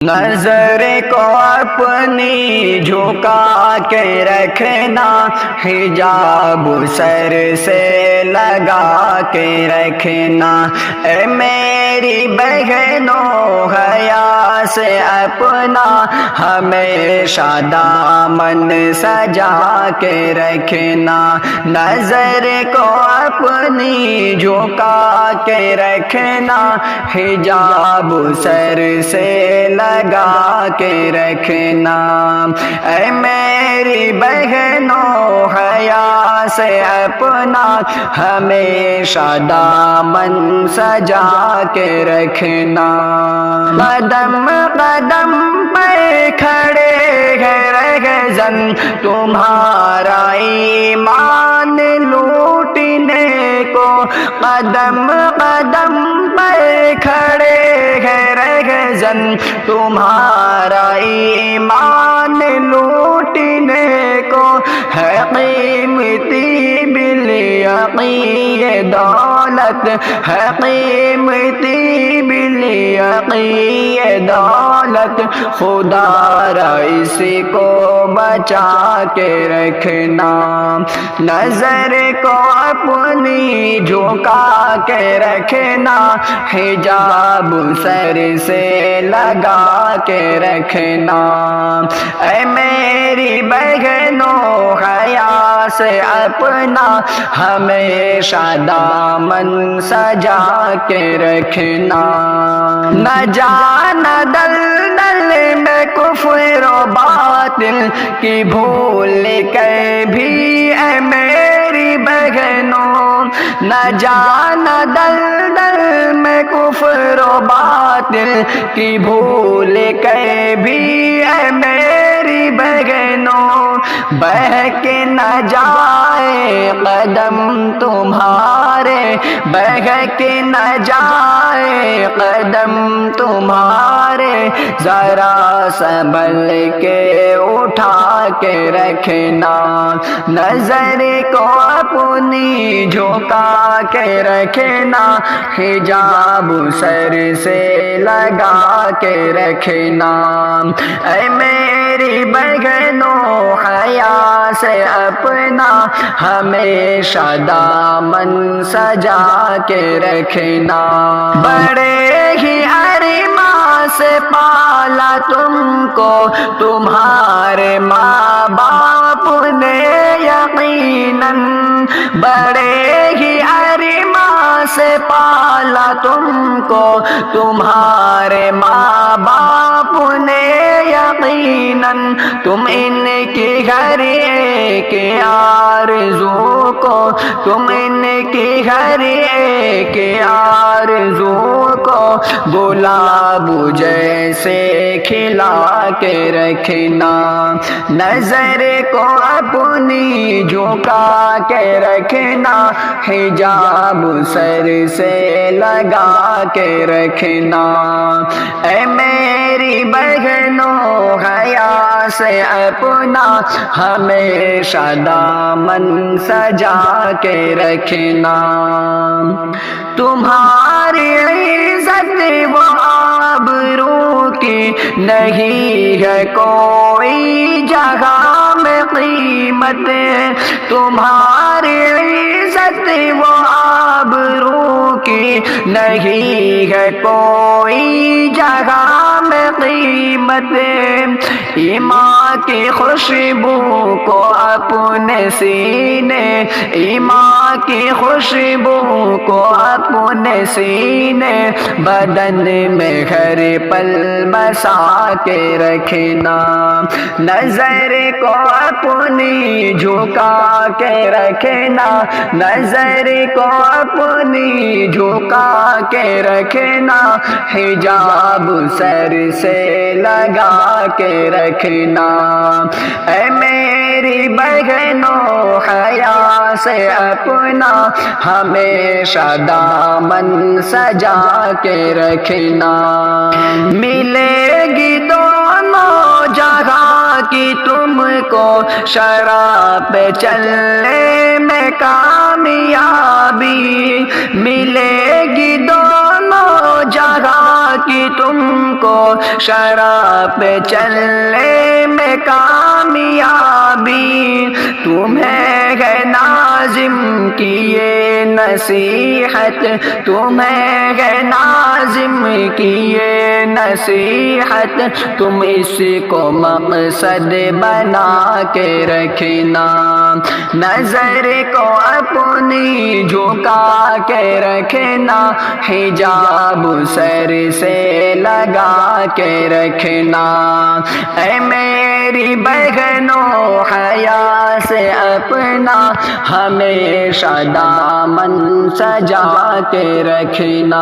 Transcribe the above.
نظر کو اپنی جھکا کے رکھنا، حجاب سر سے لگا کے رکھنا۔ اے میری بہنوں حیا سے اپنا ہمیشہ دامن سجا کے رکھنا۔ نظر کو اپنی جھکا کے رکھنا، حجاب سر سے لگا کے رکھنا۔ اے میری بہنوں حیا سے اپنا ہمیشہ دامن سجا کے رکھنا۔ قدم قدم پہ کھڑے ہیں رہزن تمہارا ایمان لوٹنے کو، قدم قدم پہ کھڑے ہیں رہزن تمہارا ایمان لوٹنے کو، ہے قیمتی بالیقین دولت، ہے قیمتی بالیقین دولت، خدا را اسی کو بچا کے رکھنا۔ نظر کو اپنی جھکا کے رکھنا، حجاب سر سے لگا کے رکھنا۔ اے میری بہنوں حیا سے اپنا ہمیشہ دامن سجا کے رکھنا۔ نہ جانا دلدل میں کفر و باطل کی بھول کے بھی، اے میری بہنوں نہ جانا دلدل میں کفر و باطل کی بھول کے بھی، اے میری بہنوں بہک نہ جائے قدم تمہارے، بہک نہ جائے قدم تمہارے، ذرا سنبھل کے اٹھا کے رکھنا۔ نظر کو اپنی جھکا کے رکھنا، حجاب سر سے لگا کے رکھنا۔ اے میری بہنوں حیا سے اپنا ہمیشہ دامن سجا کے رکھنا۔ بڑے ہی ارمان سے پالا تم کو تمہارے ماں باپ نے یقیناً، بڑے ہی ارمان سے پالا تم کو تمہارے ماں باپ نے یقیناً، تم ان کی ہر ایک آرزو کو، تم ان کی ہر ایک آرزو کو گلاب جیسے کھلا کے رکھنا۔ نظر کو اپنی جھکا کے رکھنا، حجاب سر سے لگا کے رکھنا۔ اے میری بہنوں حیا سے اپنا ہمیشہ دامن سجا کے رکھنا۔ تمہاری عزت و آبرو کی نہیں ہے کوئی جگہ میں قیمت، تمہاری عزت و آبرو کی نہیں ہے کوئی جگہ میں قیمت، ایمان کی خوشبو کو اپنے سینے، ایمان کی خوشبو کو اپنے سینے بدن میں ہر پل بسا کے رکھنا۔ نظر کو اپنی جھکا کے رکھنا، نظر کو اپنی جھکا کے رکھنا، حجاب سر سے لگا کے رکھنا۔ اے میری بہنوں حیا سے اپنا ہمیشہ دامن سجا کے رکھنا۔ ملے گی دونوں جگہ کی تم کو شراب پہ چلنے میں کامیابی، ملے گی دونوں جگہ کہ تم کو شراب پہ چلنے میں کامیابی، تمہیں ہے ناظم کی یہ نصیحت، تمہیں ہے ناظم کی یہ نصیحت، تم اس کو مقصد بنا کے رکھنا، نظر کو اپنی جھکا کے رکھنا، حجاب سر سے لگا کے رکھنا، اے میری بہنوں حیا سے اپنا ہمیشہ دامن سجا کے رکھنا۔